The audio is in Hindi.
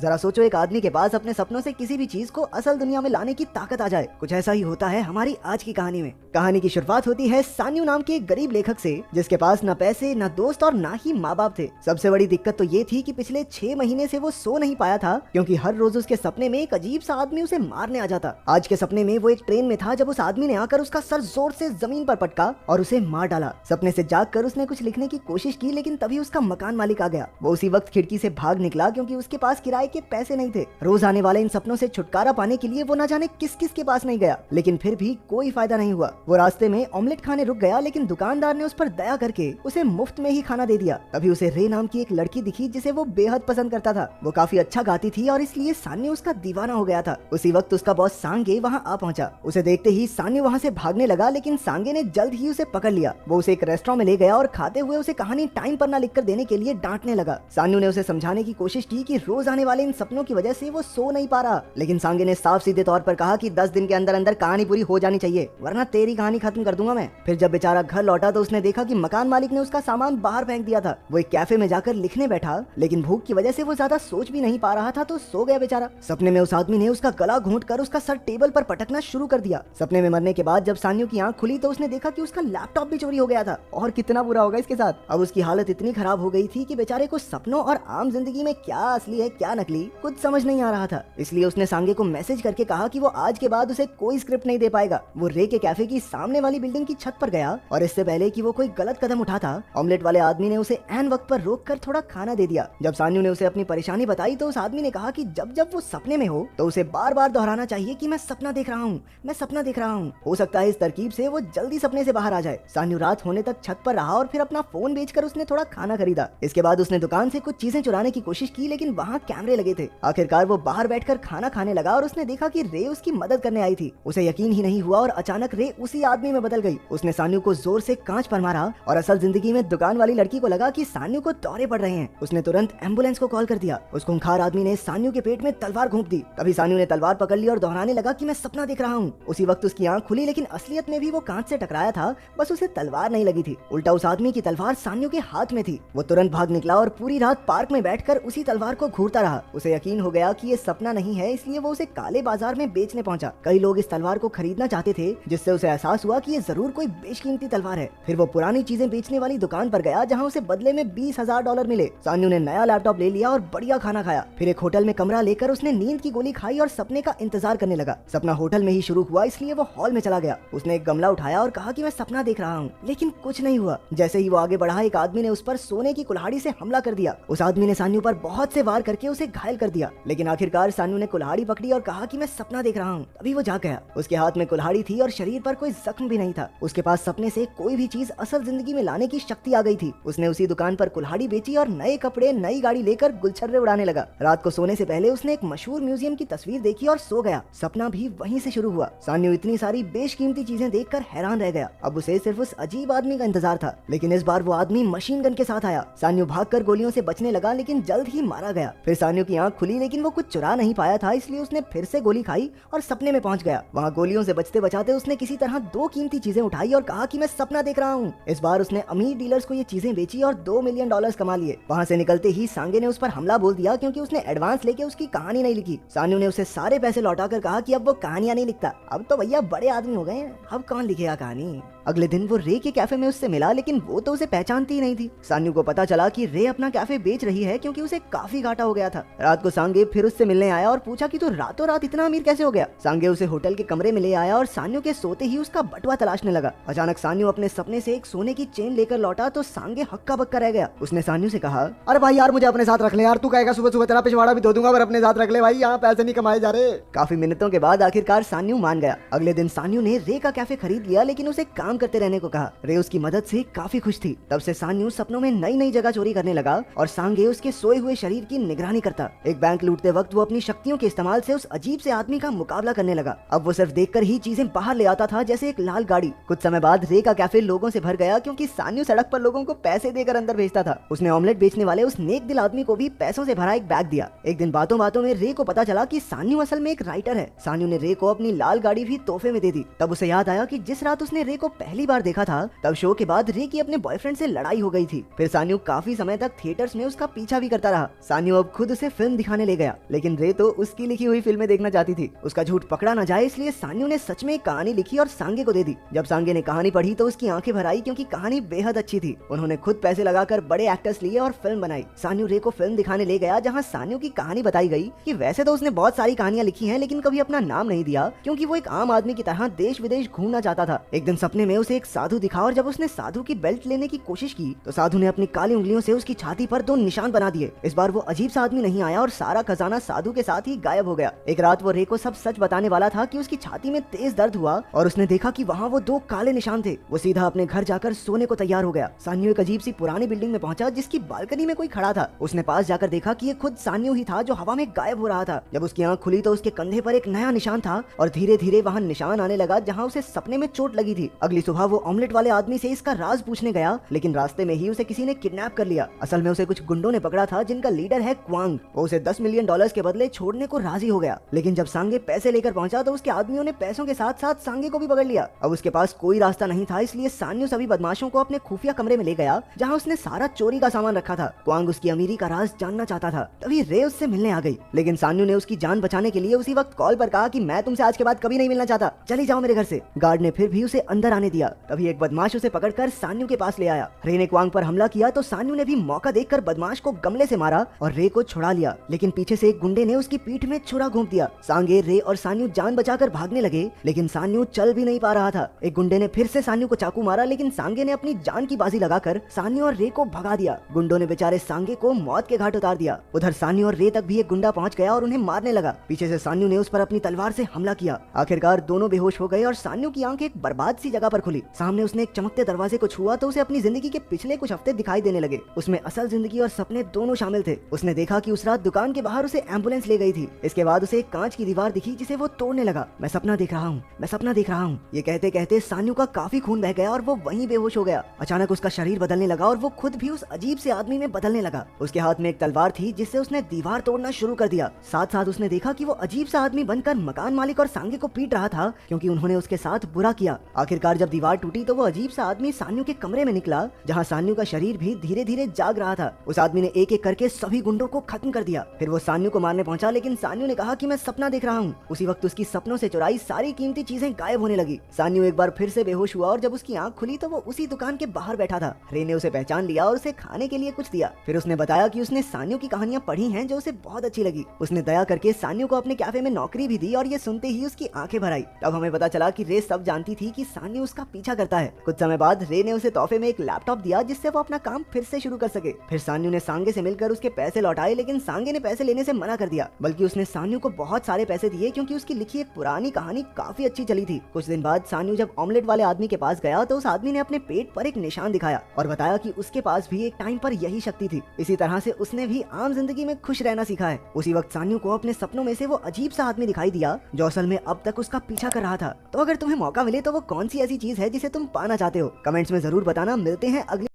जरा सोचो, एक आदमी के पास अपने सपनों से किसी भी चीज को असल दुनिया में लाने की ताकत आ जाए। कुछ ऐसा ही होता है हमारी आज की कहानी में। कहानी की शुरुआत होती है सान्यू नाम के एक गरीब लेखक से, जिसके पास न पैसे, न दोस्त और न ही माँ बाप थे। सबसे बड़ी दिक्कत तो ये थी कि पिछले 6 महीने से वो सो नहीं पाया था, क्योंकि हर रोज उसके सपने में एक अजीब सा आदमी उसे मारने आ जाता। आज के सपने में वो एक ट्रेन में था जब उस आदमी ने आकर उसका सर जोर से जमीन पर पटका और उसे मार डाला। सपने से जागकर उसने कुछ लिखने की कोशिश की, लेकिन तभी उसका मकान मालिक आ गया। वो उसी वक्त खिड़की से भाग निकला, क्योंकि उसके पास किराए के पैसे नहीं थे। रोज आने वाले इन सपनों से छुटकारा पाने के लिए वो न जाने किस किस के पास नहीं गया, लेकिन फिर भी कोई फायदा नहीं हुआ। वो रास्ते में ऑमलेट खाने रुक गया, लेकिन दुकानदार ने उस पर दया करके उसे मुफ्त में ही खाना दे दिया। तभी उसे रे नाम की एक लड़की दिखी जिसे वो बेहद पसंद करता था। वो काफी अच्छा गाती थी और इसलिए सान्यू उसका दीवाना हो गया था। उसी वक्त उसका बॉस सांगे वहाँ आ पहुंचा। उसे देखते ही सान्यू वहाँ से भागने लगा, लेकिन सांगे ने जल्द ही उसे पकड़ लिया। वो उसे एक रेस्टोरेंट में ले गया और खाते हुए उसे कहानी टाइम पर न लिखकर देने के लिए डांटने लगा। सान्यू ने उसे समझाने की कोशिश की कि रोज आने वाले इन सपनों की वजह से वो सो नहीं पा रहा, लेकिन सांगे ने साफ सीधे तौर पर कहा कि 10 दिन के अंदर अंदर कहानी पूरी हो जानी चाहिए, वरना तेरी कहानी खत्म कर दूंगा मैं। फिर जब बेचारा घर लौटा तो उसने देखा कि मकान मालिक ने उसका सामान बाहर फेंक दिया था। वो एक कैफे में जाकर लिखने बैठा, लेकिन भूख की वजह से वो ज्यादा सोच भी नहीं पा रहा था, तो सो गया बेचारा। सपने में उस आदमी ने उसका गला घोंटकर उसका सर टेबल पर पटकना शुरू कर दिया। सपने में मरने के बाद जब सान्यू की आंख खुली तो उसने देखा कि उसका लैपटॉप भी चोरी हो गया था। और कितना बुरा होगा इसके साथ। अब उसकी हालत इतनी खराब हो गई थी कि बेचारे को सपनों और आम जिंदगी में क्या असली है क्या नकली कुछ समझ नहीं आ रहा था। इसलिए उसने सांगे को मैसेज करके कहा कि वो आज के बाद उसे कोई स्क्रिप्ट नहीं दे पाएगा। वो रे के कैफे की सामने वाली बिल्डिंग की छत पर गया और इससे पहले कि वो कोई गलत कदम उठाता, ऑमलेट वाले आदमी ने उसे ऐन वक्त पर रोककर थोड़ा खाना दे दिया। जब सान्यू ने उसे अपनी परेशानी बताई तो उस आदमी ने कहा कि जब जब वो सपने में हो तो उसे बार बार दोहराना चाहिए कि मैं सपना देख रहा हूँ, मैं सपना देख रहा हूँ। हो सकता है इस तरकीब से वो जल्दी सपने से बाहर आ जाए। सान्यू रात होने तक छत पर रहा और फिर अपना फोन बेचकर उसने थोड़ा खाना खरीदा। इसके बाद उसने दुकान से कुछ चीजें चुराने की कोशिश की, लेकिन वहाँ कैमरे लगे थे। आखिरकार वो बाहर बैठकर खाना खाने लगा और उसने देखा कि रे उसकी मदद करने आई थी। उसे यकीन ही नहीं हुआ और अचानक रे उसी आदमी में बदल गई। उसने सान्यू को जोर से कांच पर मारा और असल जिंदगी में दुकान वाली लड़की को लगा कि सान्यू को दौरे पड़ रहे हैं। उसने तुरंत एम्बुलेंस को कॉल कर दिया। उस खूंखार आदमी ने सान्यू के पेट में तलवार घोंप दी। तभी सान्यू ने तलवार पकड़ ली और दोहराने लगा कि मैं सपना देख रहा हूँ। उसी वक्त उसकी आंख खुली, लेकिन असलियत में भी वो कांच से टकराया था, बस उसे तलवार नहीं लगी थी। उल्टा उस आदमी की तलवार सान्यू के हाथ में थी। वो तुरंत भाग निकला और पूरी रात पार्क में बैठकर उसी तलवार को घूरता रहा। उसे यकीन हो गया कि ये सपना नहीं है, इसलिए वो उसे काले बाजार में बेचने पहुंचा। कई लोग इस तलवार को खरीदना चाहते थे, जिससे उसे एहसास हुआ कि ये जरूर कोई बेशकीमती तलवार है। फिर वो पुरानी चीजें बेचने वाली दुकान पर गया, जहां उसे बदले में $20,000 मिले। सान्यू ने नया लैपटॉप ले लिया और बढ़िया खाना खाया। फिर एक होटल में कमरा लेकर उसने नींद की गोली खाई और सपने का इंतजार करने लगा। सपना होटल में ही शुरू हुआ, इसलिए वो हॉल में चला गया। उसने एक गमला उठाया और कहा कि मैं सपना देख रहा हूँ, लेकिन कुछ नहीं हुआ। जैसे ही वो आगे बढ़ा, एक आदमी ने उस पर सोने की कुल्हाड़ी से हमला कर दिया। उस आदमी ने सान्यू पर बहुत से वार करके उसे घायल कर दिया, लेकिन आखिरकार सान्यू ने कुल्हाड़ी पकड़ी और कहा कि मैं सपना देख रहा हूँ। तभी वो जाग गया। उसके हाथ में कुल्हाड़ी थी और शरीर पर कोई जख्म भी नहीं था। उसके पास सपने से कोई भी चीज असल जिंदगी में लाने की शक्ति आ गई थी। उसने उसी दुकान पर कुल्हाड़ी बेची और नए कपड़े, नई गाड़ी लेकर गुलछर्रे उड़ाने लगा। रात को सोने से पहले उसने एक मशहूर म्यूजियम की तस्वीर देखी और सो गया। सपना भी वहीं से शुरू हुआ। सान्यू इतनी सारी बेशकीमती चीजें देखकर हैरान रह गया। अब उसे सिर्फ उस अजीब आदमी का इंतजार था, लेकिन इस बार वो आदमी मशीन गन के साथ आया। सान्यू भागकर गोलियों से बचने लगा, लेकिन जल्द ही मारा गया। फिर सान्यू की आंख खुली, लेकिन वो कुछ चुरा नहीं पाया था, इसलिए उसने फिर से गोली खाई और सपने में पहुंच गया। वहाँ गोलियों से बचते बचाते उसने किसी तरह 2 कीमती चीजें उठाई और कहा कि मैं सपना देख रहा हूँ। इस बार उसने अमीर डीलर्स को ये चीजें बेची और $2 मिलियन कमा लिए। वहाँ से निकलते ही सांगे ने उस पर हमला बोल दिया, क्योंकि उसने एडवांस लेके उसकी कहानी नहीं लिखी। सान्यू ने उसे सारे पैसे लौटाकर कहा कि अब वो कहानियां नहीं लिखता, अब तो भैया बड़े आदमी हो गए हैं, अब कौन लिखेगा कहानी। अगले दिन वो रे के कैफे में उससे मिला, लेकिन वो तो उसे पहचानती ही नहीं थी। सान्यू को पता चला कि रे अपना कैफे बेच रही है, क्योंकि उसे काफी घाटा हो गया था। रात को सांगे फिर उससे मिलने आया और पूछा कि तू रातों रात इतना अमीर कैसे हो गया। सांगे उसे होटल के कमरे में ले आया और सान्यू के सोते ही उसका बटुआ तलाशने लगा। अचानक सान्यू अपने सपने से एक सोने की चेन लेकर लौटा तो सांगे हक्का बक्का रह गया। उसने सान्यू से कहा, अरे भाई यार, मुझे अपने साथ रख ले यार, तू कहेगा सुबह सुबह तेरा पिछवाड़ा भी धो दूंगा, पर अपने साथ रख ले भाई, यहाँ पैसे नहीं कमाए जा रहे। काफी मिनटों के बाद आखिरकार सान्यू मान गया। अगले दिन सान्यू ने रे का कैफे खरीद लिया, लेकिन उसे काम करते रहने को कहा। रे उसकी मदद से काफी खुश थी। तब से सान्यू सपनों में नई नई जगह चोरी करने लगा और सांगे उसके सोए हुए शरीर की निगरानी करता। एक बैंक लूटते वक्त वो अपनी शक्तियों के इस्तेमाल से उस अजीब से आदमी का मुकाबला करने लगा। अब वो सिर्फ देखकर ही चीजें बाहर ले आता था, जैसे एक लाल गाड़ी। कुछ समय बाद रे का कैफे लोगों से भर गया, क्योंकि सान्यू सड़क पर लोगों को पैसे देकर अंदर भेजता था। उसने ऑमलेट बेचने वाले उस नेक दिल आदमी को भी पैसों से भरा एक बैग दिया। एक दिन बातों बातों में रे को पता चला कि सान्यू असल में एक राइटर है। सान्यू ने रे को अपनी लाल गाड़ी भी तोहफे में दे दी। तब उसे याद आया कि जिस रात उसने रे को पहली बार देखा था तब शो के बाद रे की अपने बॉयफ्रेंड से लड़ाई हो गई थी। फिर सान्यू काफी समय तक थिएटर्स में उसका पीछा भी करता रहा। सान्यू अब खुद उसे फिल्म दिखाने ले गया, लेकिन रे तो उसकी लिखी हुई फिल्में देखना चाहती थी। उसका झूठ पकड़ा न जाए इसलिए सान्यू ने सच में एक कहानी लिखी और सांगे को दे दी। जब सांगे ने कहानी पढ़ी तो उसकी आंखें भर आई, क्योंकि कहानी बेहद अच्छी थी। उन्होंने खुद पैसे लगाकर बड़े एक्टर्स लिए और फिल्म बनाई। सान्यू रे को फिल्म दिखाने ले गया, जहाँ सान्यू की कहानी बताई गई कि वैसे तो उसने बहुत सारी कहानियां लिखी हैं, लेकिन कभी अपना नाम नहीं दिया, क्योंकि वो एक आम आदमी की तरह देश विदेश घूमना चाहता था। एक दिन सपने में उसे एक साधु दिखा और जब उसने साधु की बेल्ट लेने की कोशिश की तो साधु ने अपनी काली उंगलियों से उसकी छाती पर 2 निशान बना दिए। इस बार वो अजीब सा आदमी नहीं आया और सारा खजाना साधु के साथ ही गायब हो गया। एक रात वो रे को सब सच बताने वाला था कि उसकी छाती में तेज दर्द हुआ और उसने देखा कि वहाँ वो 2 काले निशान थे। वो सीधा अपने घर जाकर सोने को तैयार हो गया। सान्यू एक अजीब सी पुरानी बिल्डिंग में पहुंचा जिसकी बालकनी में कोई खड़ा था। उसने पास जाकर देखा कि ये खुद सान्यू ही था जो हवा में गायब हो रहा था। जब उसकी आंख खुली तो उसके कंधे पर एक नया निशान था और धीरे धीरे वहाँ निशान आने लगा जहाँ उसे सपने में चोट लगी थी। अगली सुबह वो ऑमलेट वाले आदमी से इसका राज पूछने गया, लेकिन रास्ते में ही उसे किसी ने किडनैप कर लिया। असल में उसे कुछ गुंडों ने पकड़ा था जिनका लीडर है क्वांग। वो उसे $10 मिलियन के बदले छोड़ने को राजी हो गया, लेकिन जब सांगे पैसे लेकर पहुंचा तो उसके आदमियों ने पैसों के साथ साथ सांगे को भी पकड़ लिया। अब उसके पास कोई रास्ता नहीं था, इसलिए सान्यू सभी बदमाशों को अपने खुफिया कमरे में ले गया जहाँ उसने सारा चोरी का सामान रखा था। क्वांग उसकी अमीरी का राज जानना चाहता था। तभी रे उससे मिलने आ गई, लेकिन सान्यू ने उसकी जान बचाने के लिए उसी वक्त कॉल पर कहा कि मैं तुमसे आज के बाद कभी नहीं मिलना चाहता, चली जाओ मेरे घर से। गार्ड ने फिर भी उसे अंदर आने दिया। तभी एक बदमाश उसे पकड़कर सान्यू के पास ले आया। रे ने क्वांग पर हमला किया तो सान्यू ने भी मौका देखकर बदमाश को गमले से मारा और रे को छुड़ा लिया, लेकिन पीछे से एक गुंडे ने उसकी पीठ में छुरा घोंप दिया। सांगे, रे और सान्यू जान बचाकर भागने लगे, लेकिन सान्यू चल भी नहीं पा रहा था। एक गुंडे ने फिर से सान्यू को चाकू मारा, लेकिन सांगे ने अपनी जान की बाजी लगाकर सान्यू और रे को भगा दिया। गुंडों ने बेचारे सांगे को मौत के घाट उतार दिया। उधर सान्यू और रे तक भी एक गुंडा पहुंच गया और उन्हें मारने लगा। पीछे से सान्यू ने उस पर अपनी तलवार से हमला किया। आखिरकार दोनों बेहोश हो गए और सान्यू की आंख एक बर्बाद सी जगह पर खुली। सामने उसने एक चमकते दरवाजे को छुआ तो उसे अपनी जिंदगी के पिछले कुछ हफ्ते दिखाई देने लगे। उसमें असल जिंदगी और सपने दोनों शामिल थे। उसने देखा कि उस रात दुकान के बाहर उसे एम्बुलेंस ले गई थी। इसके बाद उसे एक कांच की दीवार दिखी जिसे वो तोड़ने लगा। मैं सपना देख रहा हूँ, मैं सपना देख रहा हूँ, ये कहते कहते सान्यू का काफी खून बह गया और वो वहीं बेहोश हो गया। अचानक उसका शरीर बदलने लगा और वो खुद भी उस अजीब से आदमी में बदलने लगा। उसके हाथ में एक तलवार थी जिससे उसने दीवार तोड़ना शुरू कर दिया। साथ साथ उसने देखा कि वो अजीब सा आदमी बनकर मकान मालिक और सांगे को पीट रहा था, क्योंकि उन्होंने उसके साथ बुरा किया। आखिरकार जब दीवार टूटी तो वो अजीब सा आदमी सान्यू के कमरे में निकला, जहाँ सान्यू का शरीर भी धीरे धीरे जाग रहा था। उस आदमी ने एक एक करके सभी गुंडों को खत्म कर दिया। फिर वो सान्यू को मारने पहुंचा, लेकिन सान्यू ने कहा कि मैं सपना देख रहा हूँ। उसी वक्त उसकी सपनों से चुराई सारी कीमती चीजें गायब होने लगी। सान्यू एक बार फिर से बेहोश हुआ और जब उसकी आंख खुली तो वो उसी दुकान के बाहर बैठा था। रे ने उसे पहचान लिया और उसे खाने के लिए कुछ दिया। फिर उसने बताया कि उसने सान्यू की कहानियां पढ़ी हैं जो उसे बहुत अच्छी लगी। उसने दया करके सान्यू को अपने कैफे में नौकरी भी दी और ये सुनते ही उसकी आंखें भर आई। तब हमें पता चला कि रे सब जानती थी कि सान्यू उसका पीछा करता है। कुछ समय बाद रे ने उसे तोहफे में एक लैपटॉप दिया जिससे वो अपना काम फिर से शुरू कर सके। फिर सान्यू ने सांगे से मिलकर उसके पैसे लौटाए, लेकिन सांगे ने पैसे लेने से मना कर दिया, बल्कि उसने सान्यू को बहुत सारे पैसे दिए क्योंकि उसकी लिखी एक पुरानी कहानी काफी अच्छी चली थी। कुछ दिन बाद सान्यू जब ऑमलेट वाले आदमी के पास गया तो उस आदमी ने अपने पेट पर एक निशान दिखाया और बताया कि उसके पास भी एक टाइम पर यही शक्ति थी। इसी तरह से उसने भी आम जिंदगी में खुश रहना सीखा है। उसी वक्त सान्यू को अपने सपनों में से वो अजीब सा आदमी दिखाई दिया जो असल में अब तक उसका पीछा कर रहा था। तो अगर तुम्हें मौका मिले तो वो कौन सी ऐसी चीज है जिसे तुम पाना चाहते हो? कमेंट्स में जरूर बताना। मिलते हैं अगली